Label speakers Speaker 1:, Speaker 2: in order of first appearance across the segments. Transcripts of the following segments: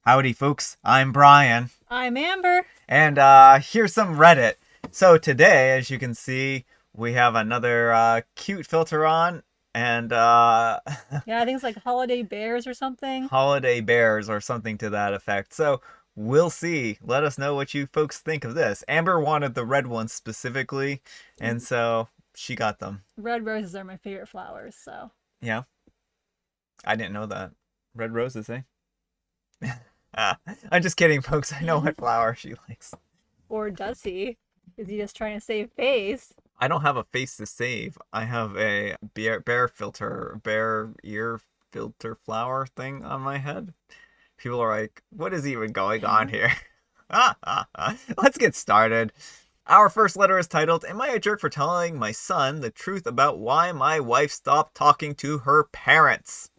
Speaker 1: Howdy, folks. I'm Brian,
Speaker 2: I'm Amber.
Speaker 1: and here's some Reddit. So today, as you can see, we have another cute filter on, and
Speaker 2: Yeah, I think it's like holiday bears or something.
Speaker 1: holiday bears or something to that effect. So we'll see. Let us know what you folks think of this. Amber wanted the red ones specifically, and so she got them.
Speaker 2: Red roses are my favorite flowers, so.
Speaker 1: Yeah, I didn't know that. Red roses, eh? I'm just kidding, folks. I know what flower she likes.
Speaker 2: Or does he? Is he just trying to save face?
Speaker 1: I don't have a face to save. I have a bear filter, bear ear filter flower thing on my head. People are like, what is even going on here? Let's get started. Our first letter is titled, Am I a jerk for telling my son the truth about why my wife stopped talking to her parents?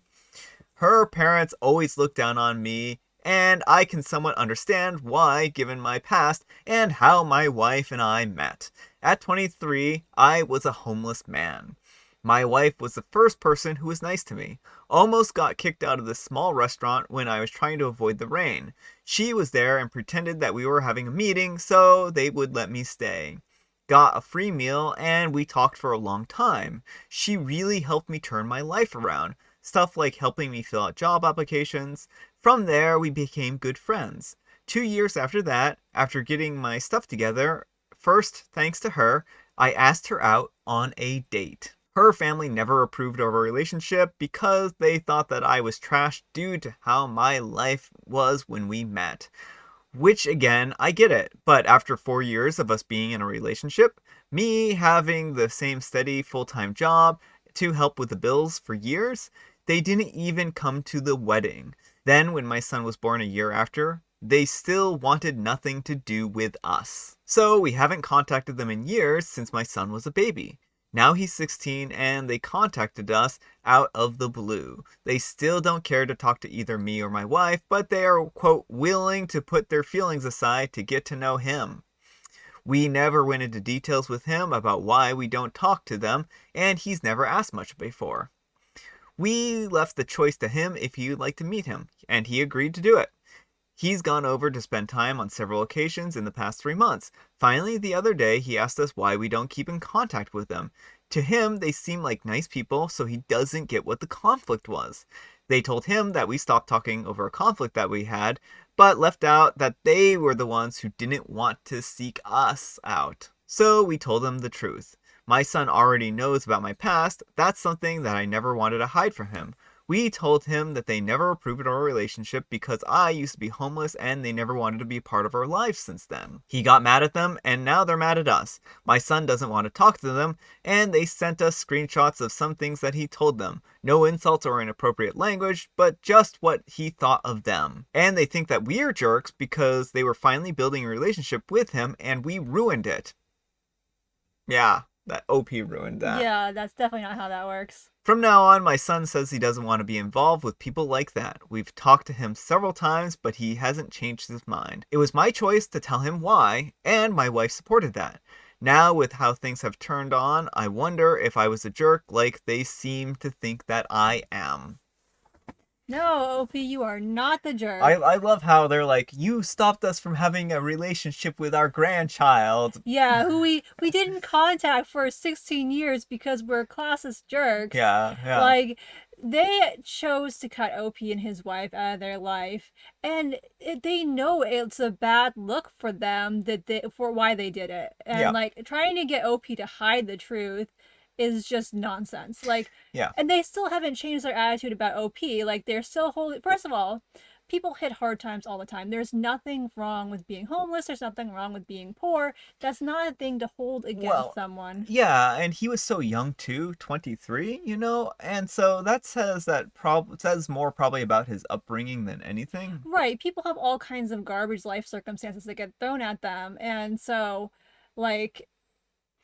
Speaker 1: Her parents always look down on me, and I can somewhat understand why given my past and how my wife and I met. At 23, I was a homeless man. My wife was the first person who was nice to me. Almost got kicked out of this small restaurant when I was trying to avoid the rain. She was there and pretended that we were having a meeting so they would let me stay. Got a free meal and we talked for a long time. She really helped me turn my life around. Stuff like helping me fill out job applications. From there, we became good friends. 2 years after that, after getting my stuff together, first, thanks to her, I asked her out on a date. Her family never approved of our relationship because they thought that I was trash due to how my life was when we met. Which, again, I get it. But after 4 years of us being in a relationship, me having the same steady full time job to help with the bills for years, they didn't even come to the wedding. Then, when my son was born a year after, they still wanted nothing to do with us. So, we haven't contacted them in years since my son was a baby. Now he's 16 and they contacted us out of the blue. They still don't care to talk to either me or my wife, but they are, quote, willing to put their feelings aside to get to know him. We never went into details with him about why we don't talk to them, and he's never asked much before. We left the choice to him if he would like to meet him, and he agreed to do it. He's gone over to spend time on several occasions in the past 3 months. Finally, the other day, he asked us why we don't keep in contact with them. To him, they seem like nice people, so he doesn't get what the conflict was. They told him that we stopped talking over a conflict that we had, but left out that they were the ones who didn't want to seek us out. So we told them the truth. My son already knows about my past. That's something that I never wanted to hide from him. We told him that they never approved of our relationship because I used to be homeless and they never wanted to be a part of our lives since then. He got mad at them and now they're mad at us. My son doesn't want to talk to them and they sent us screenshots of some things that he told them. No insults or inappropriate language, but just what he thought of them. And they think that we're jerks because they were finally building a relationship with him and we ruined it. Yeah, that OP ruined that.
Speaker 2: Yeah, that's definitely not how that works.
Speaker 1: From now on, my son says he doesn't want to be involved with people like that. We've talked to him several times, but he hasn't changed his mind. It was my choice to tell him why, and my wife supported that. Now, with how things have turned on, I wonder if I was a jerk like they seem to think that I am.
Speaker 2: No, OP, you are not the
Speaker 1: I,
Speaker 2: jerk.
Speaker 1: I love how they're like, you stopped us from having a relationship with our grandchild.
Speaker 2: Yeah, who we didn't contact for 16 years because we're classist jerks.
Speaker 1: Yeah, yeah.
Speaker 2: Like they chose to cut OP and his wife out of their life, and they know it's a bad look for them that they for why they did it. And
Speaker 1: Yeah,
Speaker 2: like trying to get OP to hide the truth is just nonsense. Like,
Speaker 1: yeah.
Speaker 2: and they still haven't changed their attitude about OP. Like they're still holding. First of all, people hit hard times all the time. There's nothing wrong with being homeless. There's nothing wrong with being poor. That's not a thing to hold against
Speaker 1: Well,
Speaker 2: someone.
Speaker 1: yeah, and he was so young too, 23, and so that says more probably about his upbringing than anything.
Speaker 2: Right. People have all kinds of garbage life circumstances that get thrown at them. And so, like,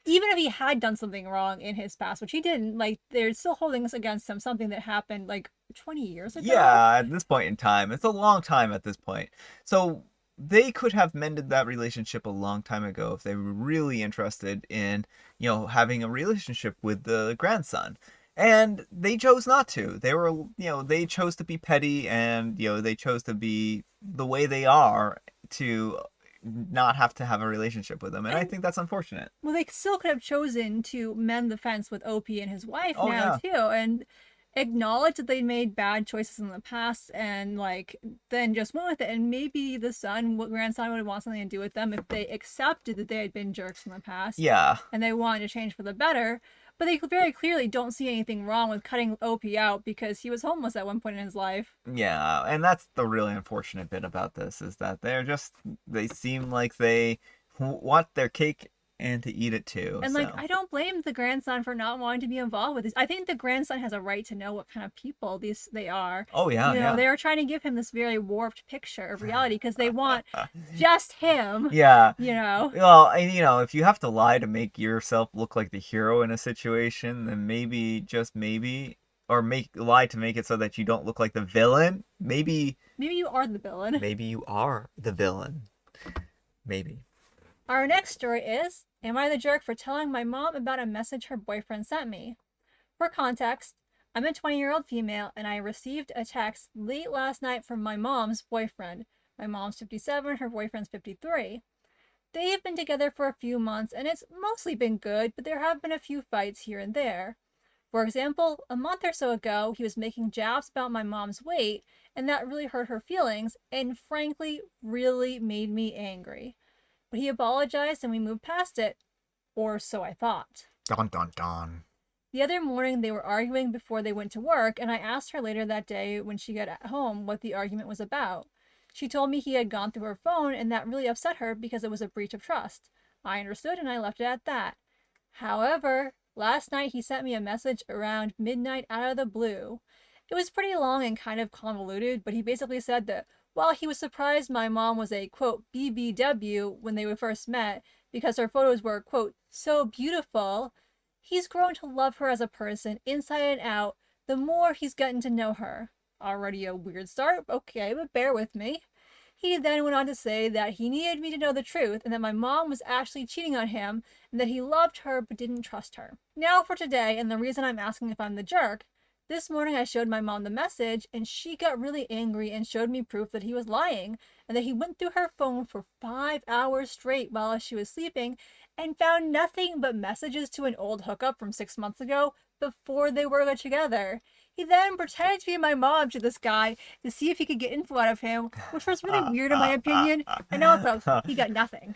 Speaker 2: even if he had done something wrong in his past, which he didn't, like, they're still holding this against him, something that happened like 20 years ago.
Speaker 1: Yeah, at this point in time, it's a long time at this point. So they could have mended that relationship a long time ago if they were really interested in, having a relationship with the grandson. And they chose not to. They chose to be petty and, they chose to be the way they are to not have to have a relationship with them. And I
Speaker 2: And
Speaker 1: think that's unfortunate.
Speaker 2: well, they still could have chosen to mend the fence with Opie and his wife
Speaker 1: Oh,
Speaker 2: now
Speaker 1: yeah.
Speaker 2: too, and acknowledge that they made bad choices in the past, and like then just went with it. And maybe the grandson would want something to do with them if they accepted that they had been jerks in the past,
Speaker 1: Yeah.
Speaker 2: and they wanted to change for the better. But they very clearly don't see anything wrong with cutting Opie out because he was homeless at one point in his life.
Speaker 1: Yeah, and that's the really unfortunate bit about this is that they seem like they want their cake and to eat it too.
Speaker 2: And like,
Speaker 1: So,
Speaker 2: I don't blame the grandson for not wanting to be involved with this. I think the grandson has a right to know what kind of people these they are.
Speaker 1: oh yeah,
Speaker 2: You know,
Speaker 1: yeah.
Speaker 2: they were trying to give him this very warped picture of reality because they want just him.
Speaker 1: Yeah.
Speaker 2: You know,
Speaker 1: Well, and if you have to lie to make yourself look like the hero in a situation, then maybe, just maybe, or make lie to make it so that you don't look like the villain.
Speaker 2: maybe you are the villain.
Speaker 1: Maybe you are the villain. Maybe.
Speaker 2: Our next story is: Am I the jerk for telling my mom about a message her boyfriend sent me? For context, I'm a 20-year-old female and I received a text late last night from my mom's boyfriend. My mom's 57, her boyfriend's 53. They've been together for a few months and it's mostly been good, but there have been a few fights here and there. For example, a month or so ago, he was making jabs about my mom's weight, and that really hurt her feelings and frankly really made me angry. But he apologized and we moved past it, or so I thought.
Speaker 1: Dun dun dun.
Speaker 2: The other morning, they were arguing before they went to work, and I asked her later that day when she got home what the argument was about. She told me he had gone through her phone, and that really upset her because it was a breach of trust. I understood, and I left it at that. However, last night he sent me a message around midnight out of the blue. It was pretty long and kind of convoluted, but he basically said that while he was surprised my mom was a quote BBW when they first met because her photos were quote so beautiful, he's grown to love her as a person inside and out the more he's gotten to know her. Already a weird start, okay, but bear with me. He then went on to say that he needed me to know the truth and that my mom was actually cheating on him and that he loved her but didn't trust her. Now for today, and the reason I'm asking if I'm the jerk. This morning I showed my mom the message and she got really angry and showed me proof that he was lying and that he went through her phone for 5 hours straight while she was sleeping and found nothing but messages to an old hookup from 6 months ago before they were together. He then pretended to be my mom to this guy to see if he could get info out of him, which was really weird in my opinion, and also he got nothing.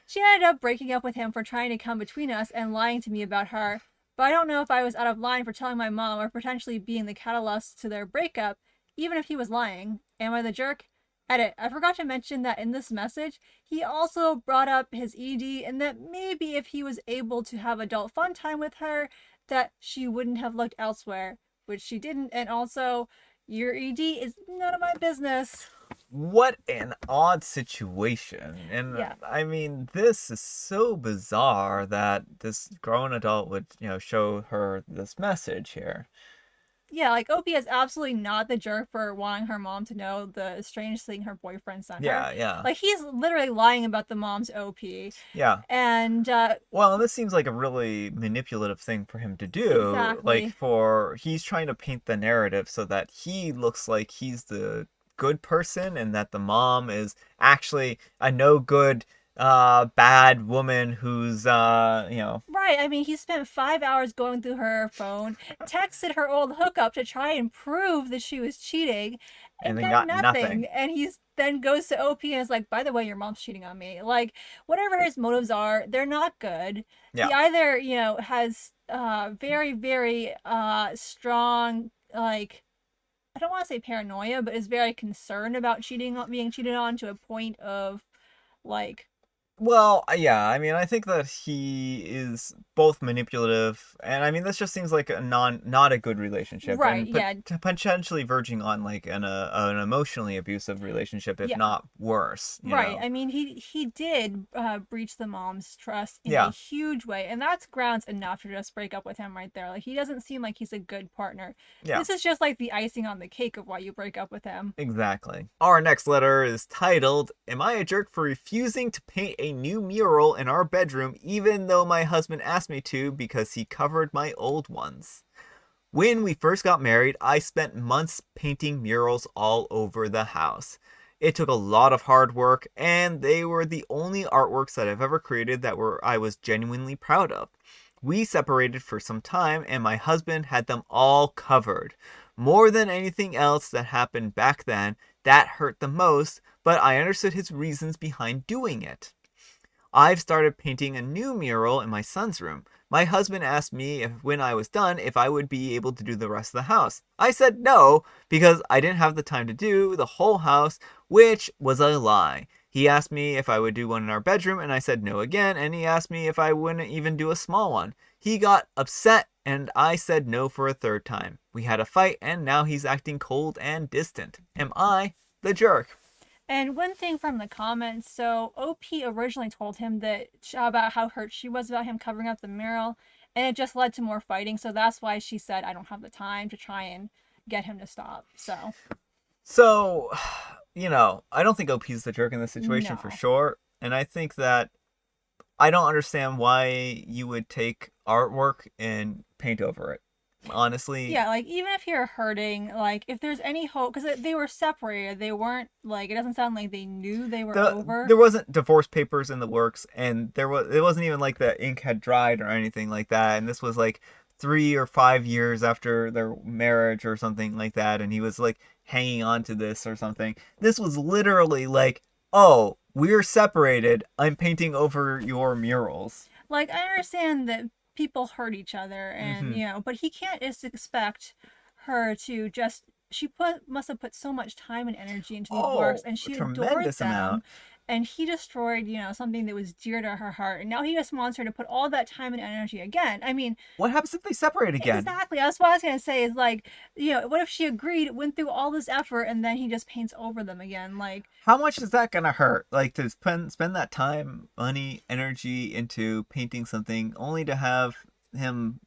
Speaker 2: She ended up breaking up with him for trying to come between us and lying to me about her, but I don't know if I was out of line for telling my mom or potentially being the catalyst to their breakup, even if he was lying. Am I the jerk? Edit. I forgot to mention that in this message, he also brought up his ED and that maybe if he was able to have adult fun time with her, that she wouldn't have looked elsewhere, which she didn't. And also, your ED is none of my business.
Speaker 1: What an odd situation. And
Speaker 2: Yeah.
Speaker 1: I mean, this is so bizarre that this grown adult would, show her this message here.
Speaker 2: Yeah, like Opie is absolutely not the jerk for wanting her mom to know the strange thing her boyfriend sent her.
Speaker 1: Yeah, yeah.
Speaker 2: Like he's literally lying about the mom's OP.
Speaker 1: Yeah.
Speaker 2: And
Speaker 1: Well, this seems like a really manipulative thing for him to do. Like,
Speaker 2: exactly.
Speaker 1: he's trying to paint the narrative so that he looks like he's the good person and that the mom is actually a no good, bad woman who's,
Speaker 2: Right. I mean, he spent 5 hours going through her phone, texted her old hookup to try and prove that she was cheating,
Speaker 1: and
Speaker 2: and
Speaker 1: then
Speaker 2: got
Speaker 1: got
Speaker 2: nothing.
Speaker 1: nothing.
Speaker 2: And he's then goes to OP and is like, by the way, your mom's cheating on me. Like, whatever his motives are, they're not good.
Speaker 1: Yeah.
Speaker 2: He either, has very, very strong, like, I don't want to say paranoia, but is very concerned about being cheated on to a point of like,
Speaker 1: Well, yeah, I mean, I think that he is both manipulative, and I mean, this just seems like not a good relationship,
Speaker 2: right,
Speaker 1: and
Speaker 2: yeah,
Speaker 1: potentially verging on like an emotionally abusive relationship, if
Speaker 2: yeah.
Speaker 1: not worse.
Speaker 2: Right. I mean, he did breach the mom's trust in a
Speaker 1: Yeah,
Speaker 2: huge way, and that's grounds enough to just break up with him right there. Like he doesn't seem like he's a good partner.
Speaker 1: yeah,
Speaker 2: This is just like the icing on the cake of why you break up with him.
Speaker 1: exactly. Our next letter is titled, "Am I a jerk for refusing to paint a new mural in our bedroom, even though my husband asked me to because he covered my old ones?" When we first got married, I spent months painting murals all over the house. It took a lot of hard work, and they were the only artworks that I've ever created that were I was genuinely proud of. We separated for some time, and my husband had them all covered. More than anything else that happened back then, that hurt the most, but I understood his reasons behind doing it. I've started painting a new mural in my son's room. My husband asked me when I was done if I would be able to do the rest of the house. I said no because I didn't have the time to do the whole house, which was a lie. He asked me if I would do one in our bedroom, and I said no again, and he asked me if I wouldn't even do a small one. He got upset, and I said no for a third time. We had a fight, and now he's acting cold and distant. Am I the jerk?
Speaker 2: And one thing from the comments, so OP originally told him that about how hurt she was about him covering up the mural, and it just led to more fighting. So that's why she said, "I don't have the time to try and get him to stop." So
Speaker 1: So, I don't think OP's the jerk in this situation for
Speaker 2: no,
Speaker 1: sure. And I think that I don't understand why you would take artwork and paint over it. Honestly,
Speaker 2: yeah, like even if you're hurting, like if there's any hope, because they were separated, they weren't like it doesn't sound like they knew they were over.
Speaker 1: there wasn't divorce papers in the works, and it wasn't even like the ink had dried or anything like that. And this was like 3 or 5 years after their marriage or something like that, and he was like hanging on to this or something. This was literally like, oh, we're separated. I'm painting over your murals.
Speaker 2: Like I understand that people hurt each other, and
Speaker 1: Mm-hmm.
Speaker 2: but he can't just expect her to just. She must have put so much time and energy into these works,
Speaker 1: Oh,
Speaker 2: and
Speaker 1: a
Speaker 2: she adored
Speaker 1: tremendous
Speaker 2: them.
Speaker 1: amount.
Speaker 2: And he destroyed, something that was dear to her heart, and now he just wants her to put all that time and energy again. I mean,
Speaker 1: What happens if they separate again?
Speaker 2: exactly. That's what I was gonna say. Is like, what if she agreed, went through all this effort, and then he just paints over them again? Like,
Speaker 1: How much is that gonna hurt? Like to spend that time, money, energy into painting something, only to have him,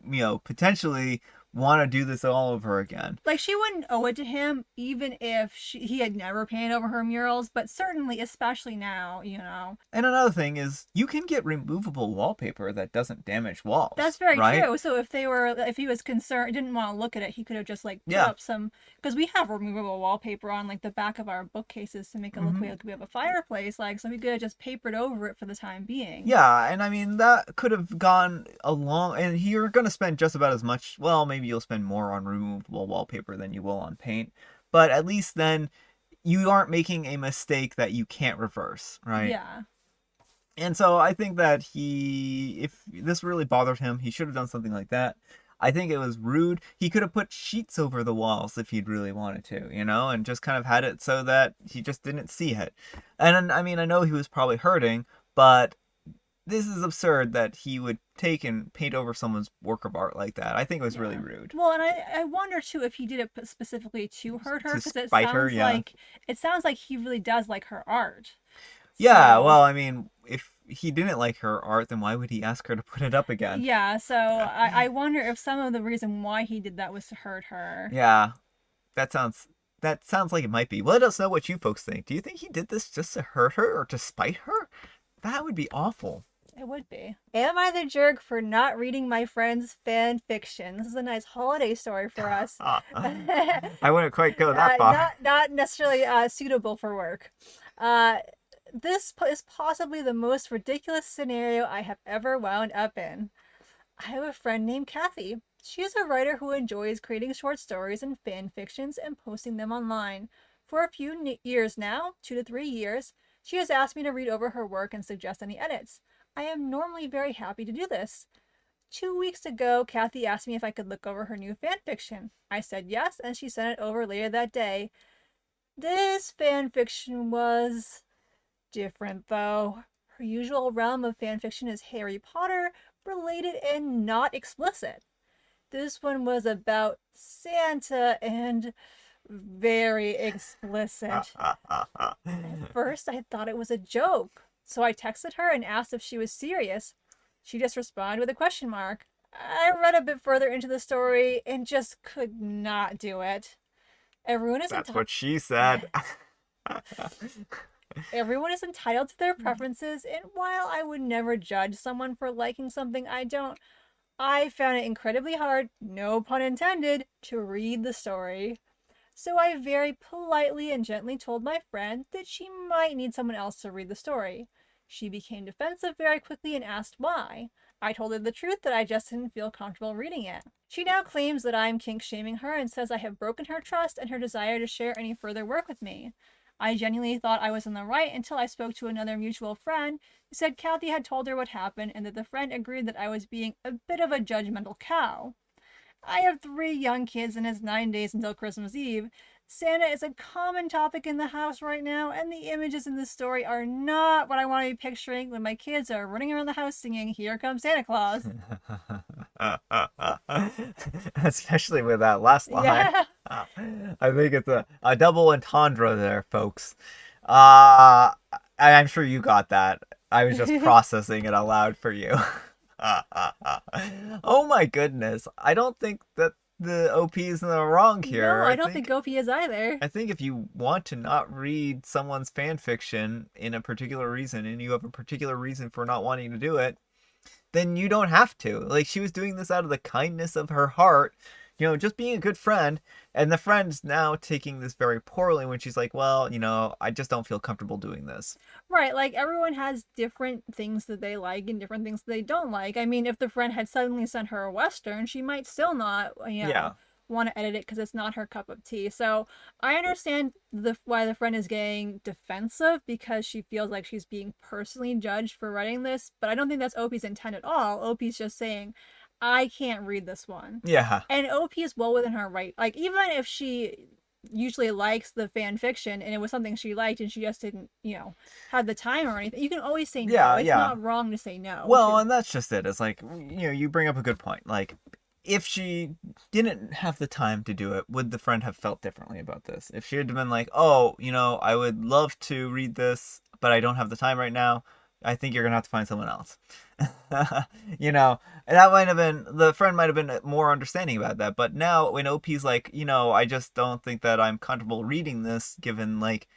Speaker 1: potentially want to do this all over again.
Speaker 2: she wouldn't owe it to him, even if he had never painted over her murals. But certainly, especially now.
Speaker 1: And another thing is, you can get removable wallpaper that doesn't damage
Speaker 2: That's
Speaker 1: walls,
Speaker 2: very
Speaker 1: right?
Speaker 2: true. So if he was concerned, didn't want to look at it, he could have just like put
Speaker 1: Yeah.
Speaker 2: up some, because we have removable wallpaper on like the back of our bookcases to make it look
Speaker 1: Hmm.
Speaker 2: like we have a fireplace. Like, so he could have just papered over it for the time being.
Speaker 1: Yeah, and I mean that could have gone along, and you're gonna spend just about as much. Well, maybe you'll spend more on removable wallpaper than you will on paint, but at least then you aren't making a mistake that you can't reverse, right?
Speaker 2: Yeah.
Speaker 1: And so I think that if this really bothered him, he should have done something like that. I think it was rude. He could have put sheets over the walls if he'd really wanted to, and just kind of had it so that he just didn't see it. And I mean, I know he was probably hurting, but this is absurd that he would take and paint over someone's work of art like that. I think it was really
Speaker 2: Yeah.
Speaker 1: rude.
Speaker 2: Well, and I wonder too if he did it specifically to hurt her,
Speaker 1: To
Speaker 2: because it
Speaker 1: spite her,
Speaker 2: sounds
Speaker 1: yeah.
Speaker 2: like he really does like her art.
Speaker 1: Yeah,
Speaker 2: So
Speaker 1: well, I mean, if he didn't like her art, then why would he ask her to put it up again?
Speaker 2: yeah, so I wonder if some of the reason why he did that was to hurt her.
Speaker 1: Yeah, that sounds that sounds like it might be. Let us know what you folks think. Do you think he did this just to hurt her or to spite her? That would be awful.
Speaker 2: It would be. Am I the jerk for not reading my friend's fan fiction? This is a nice holiday story for us.
Speaker 1: I wouldn't quite go that far.
Speaker 2: Not necessarily suitable for work. Uh, this is possibly the most ridiculous scenario I have ever wound up in. I have a friend named Kathy. She is a writer who enjoys creating short stories and fan fictions and posting them online. For a few years now, 2 to 3 years, she has asked me to read over her work and suggest any edits. I am normally very happy to do this. 2 weeks ago, Kathy asked me if I could look over her new fan fiction. I said yes, and she sent it over later that day. This fan fiction was different, though. Her usual realm of fan fiction is Harry Potter, related and not explicit. This one was about Santa and very explicit. At first, I thought it was a joke, so I texted her and asked if she was serious. She just responded with a question mark. I read a bit further into the story and just could not do it. Everyone is
Speaker 1: That's
Speaker 2: entitled.
Speaker 1: what she said.
Speaker 2: Everyone is entitled to their preferences, and while I would never judge someone for liking something I don't, I found it incredibly hard, no pun intended, to read the story. So I very politely and gently told my friend that she might need someone else to read the story. She became defensive very quickly and asked why. I told her the truth that I just didn't feel comfortable reading it. She now claims that I'm kink shaming her and says I have broken her trust and her desire to share any further work with me. I genuinely thought I was in the right until I spoke to another mutual friend who said Kathy had told her what happened and that the friend agreed that I was being a bit of a judgmental cow. I have 3 young kids and it's 9 days until Christmas Eve. Santa is a common topic in the house right now, and the images in this story are not what I want to be picturing when my kids are running around the house singing, "Here Comes Santa Claus."
Speaker 1: Especially with that last line.
Speaker 2: Yeah.
Speaker 1: I think it's a double entendre there, folks. Uh, I'm sure you got that. I was just processing it aloud for you. Oh my goodness. I don't think that the OP is in the wrong
Speaker 2: No,
Speaker 1: here.
Speaker 2: I don't think Gopi is either.
Speaker 1: I think if you want to not read someone's fan fiction in a particular reason and you have a particular reason for not wanting to do it, then you don't have to. Like, she was doing this out of the kindness of her heart, just being a good friend. And the friend's now taking this very poorly when she's like, well, I just don't feel comfortable doing this.
Speaker 2: Right, like everyone has different things that they like and different things that they don't like. I mean, if the friend had suddenly sent her a Western, she might still not,
Speaker 1: Yeah.
Speaker 2: want to edit it because it's not her cup of tea. So I understand why the friend is getting defensive because she feels like she's being personally judged for writing this, but I don't think that's OP's intent at all. OP's just saying, I can't read this one.
Speaker 1: Yeah.
Speaker 2: And OP is well within her right. Like, even if she usually likes the fan fiction and it was something she liked and she just didn't, have the time or anything, you can always say no.
Speaker 1: Yeah,
Speaker 2: It's
Speaker 1: yeah.
Speaker 2: not wrong to say no
Speaker 1: Well,
Speaker 2: to.
Speaker 1: and that's just it. It's like, you bring up a good point. Like, if she didn't have the time to do it, would the friend have felt differently about this? If she had been like, oh, I would love to read this, but I don't have the time right now, I think you're going to have to find someone else. And that might have been, the friend might have been more understanding about that. But now when OP's like, I just don't think that I'm comfortable reading this given, like,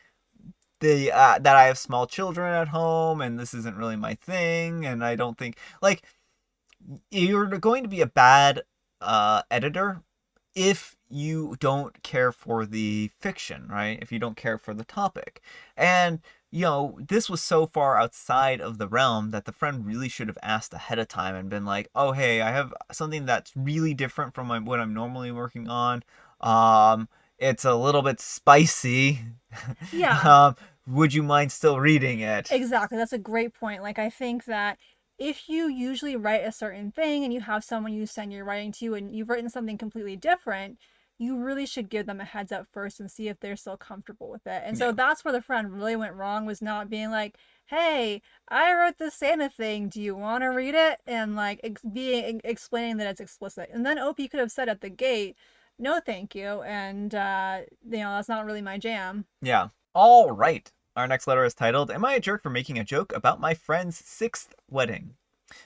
Speaker 1: the that I have small children at home and this isn't really my thing, and I don't think, like, you're going to be a bad editor if you don't care for the fiction, right? If you don't care for the topic. And this was so far outside of the realm that the friend really should have asked ahead of time and been like, oh, hey, I have something that's really different from what I'm normally working on. It's a little bit spicy.
Speaker 2: Yeah,
Speaker 1: um, would you mind still reading it?
Speaker 2: exactly. That's a great point. Like, I think that if you usually write a certain thing and you have someone you send your writing to and you've written something completely different, you really should give them a heads up first and see if they're still comfortable with it. And so
Speaker 1: Yeah.
Speaker 2: that's where the friend really went wrong, was not being like, "Hey, I wrote this Santa thing. Do you want to read it?" And like explaining that it's explicit. And then OP could have said at the gate, "No, thank you," and that's not really my jam.
Speaker 1: Yeah. All right. Our next letter is titled, Am I a Jerk for Making a Joke About My Friend's Sixth Wedding?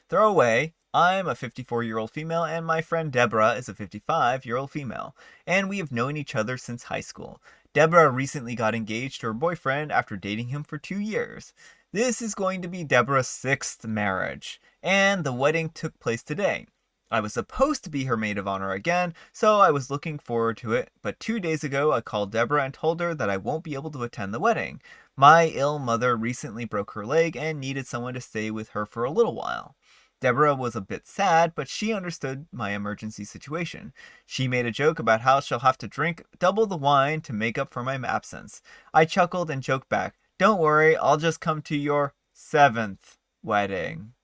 Speaker 1: Throwaway. I'm a 54-year-old female, and my friend Deborah is a 55-year-old female, and we have known each other since high school. Deborah recently got engaged to her boyfriend after dating him for 2 years. This is going to be Deborah's sixth marriage, and the wedding took place today. I was supposed to be her maid of honor again, so I was looking forward to it, but 2 days ago I called Deborah and told her that I won't be able to attend the wedding. My ill mother recently broke her leg and needed someone to stay with her for a little while. Deborah was a bit sad, but she understood my emergency situation. She made a joke about how she'll have to drink double the wine to make up for my absence. I chuckled and joked back, Don't worry, I'll just come to your seventh wedding.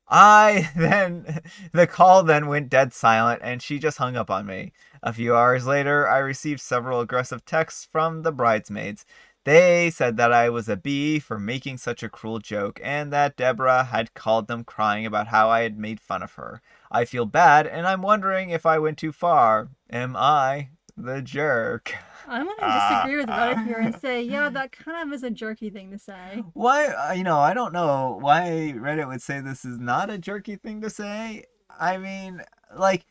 Speaker 1: The call then went dead silent and she just hung up on me. A few hours later, I received several aggressive texts from the bridesmaids. They said that I was a bee for making such a cruel joke and that Deborah had called them crying about how I had made fun of her. I feel bad and I'm wondering if I went too far. Am I the jerk?
Speaker 2: I'm gonna disagree with Reddit here and say, yeah, that kind of is a jerky thing to say.
Speaker 1: Why, I don't know why Reddit would say this is not a jerky thing to say. I mean, like,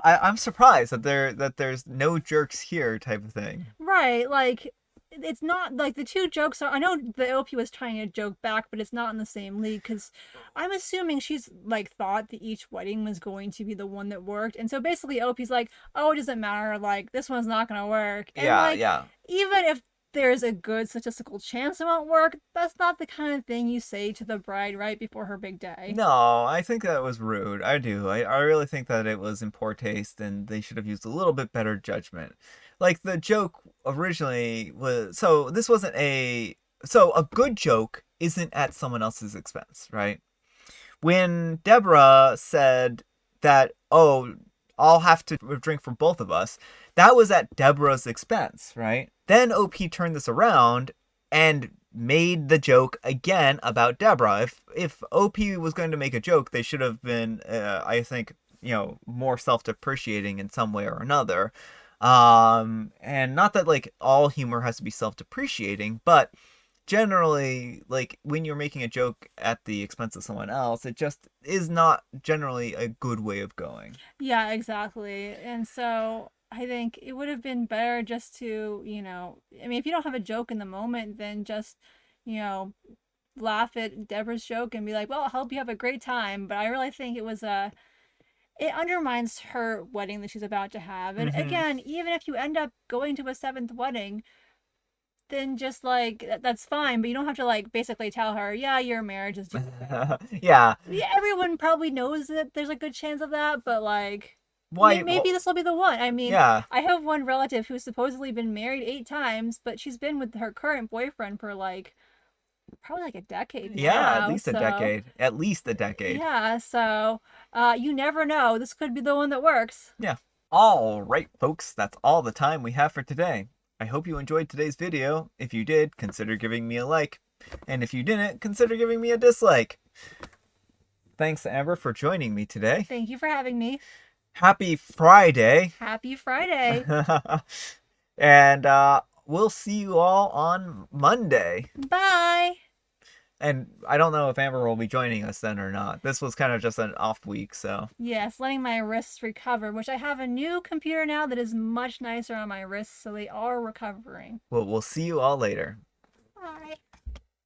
Speaker 1: I'm surprised that there's no jerks here type of thing.
Speaker 2: Right, like it's not like the two jokes are. I know the OP was trying to joke back, but it's not in the same league because I'm assuming she's like thought that each wedding was going to be the one that worked, and so basically OP's like, oh, it doesn't matter. Like this one's not gonna work, and
Speaker 1: Yeah,
Speaker 2: like
Speaker 1: yeah.
Speaker 2: even if there's a good statistical chance it won't work, that's not the kind of thing you say to the bride right before her big day.
Speaker 1: No, I think that was rude. I do. I really think that it was in poor taste and they should have used a little bit better judgment. Like the joke originally was so this wasn't a so a good joke isn't at someone else's expense, right? When Deborah said that, oh, I'll have to drink for both of us, that was at Deborah's expense, right? Then OP turned this around and made the joke again about Deborah. If OP was going to make a joke, they should have been, I think, more self-depreciating in some way or another. And not that like all humor has to be self-depreciating, but generally, like when you're making a joke at the expense of someone else, it just is not generally a good way of going.
Speaker 2: Yeah, exactly. And so I think it would have been better just to, I mean, if you don't have a joke in the moment, then just, you know, laugh at Deborah's joke and be like, well, I hope you have a great time. But I really think it undermines her wedding that she's about to have. And
Speaker 1: Mm-hmm.
Speaker 2: again, even if you end up going to a seventh wedding, then just like, that's fine. But you don't have to like basically tell her, yeah, your marriage is doomed.
Speaker 1: Yeah.
Speaker 2: Yeah, everyone probably knows that there's a good chance of that, but like,
Speaker 1: Why?
Speaker 2: maybe
Speaker 1: Well,
Speaker 2: this will be the one. I mean,
Speaker 1: yeah.
Speaker 2: I have one relative who's supposedly been married 8 times, but she's been with her current boyfriend for like probably like a decade
Speaker 1: Yeah, at
Speaker 2: now.
Speaker 1: least a
Speaker 2: So
Speaker 1: decade. At least a decade.
Speaker 2: yeah, so you never know. This could be the one that works.
Speaker 1: Yeah. All right, folks, that's all the time we have for today. I hope you enjoyed today's video. If you did, consider giving me a like. And if you didn't, consider giving me a dislike. Thanks, Amber, for joining me today.
Speaker 2: Thank you for having me.
Speaker 1: Happy Friday.
Speaker 2: Happy Friday.
Speaker 1: And we'll see you all on Monday.
Speaker 2: Bye.
Speaker 1: And I don't know if Amber will be joining us then or not. This was kind of just an off week, so
Speaker 2: Yes, letting my wrists recover, which I have a new computer now that is much nicer on my wrists, so they are recovering.
Speaker 1: we'll see you all later.
Speaker 2: Bye.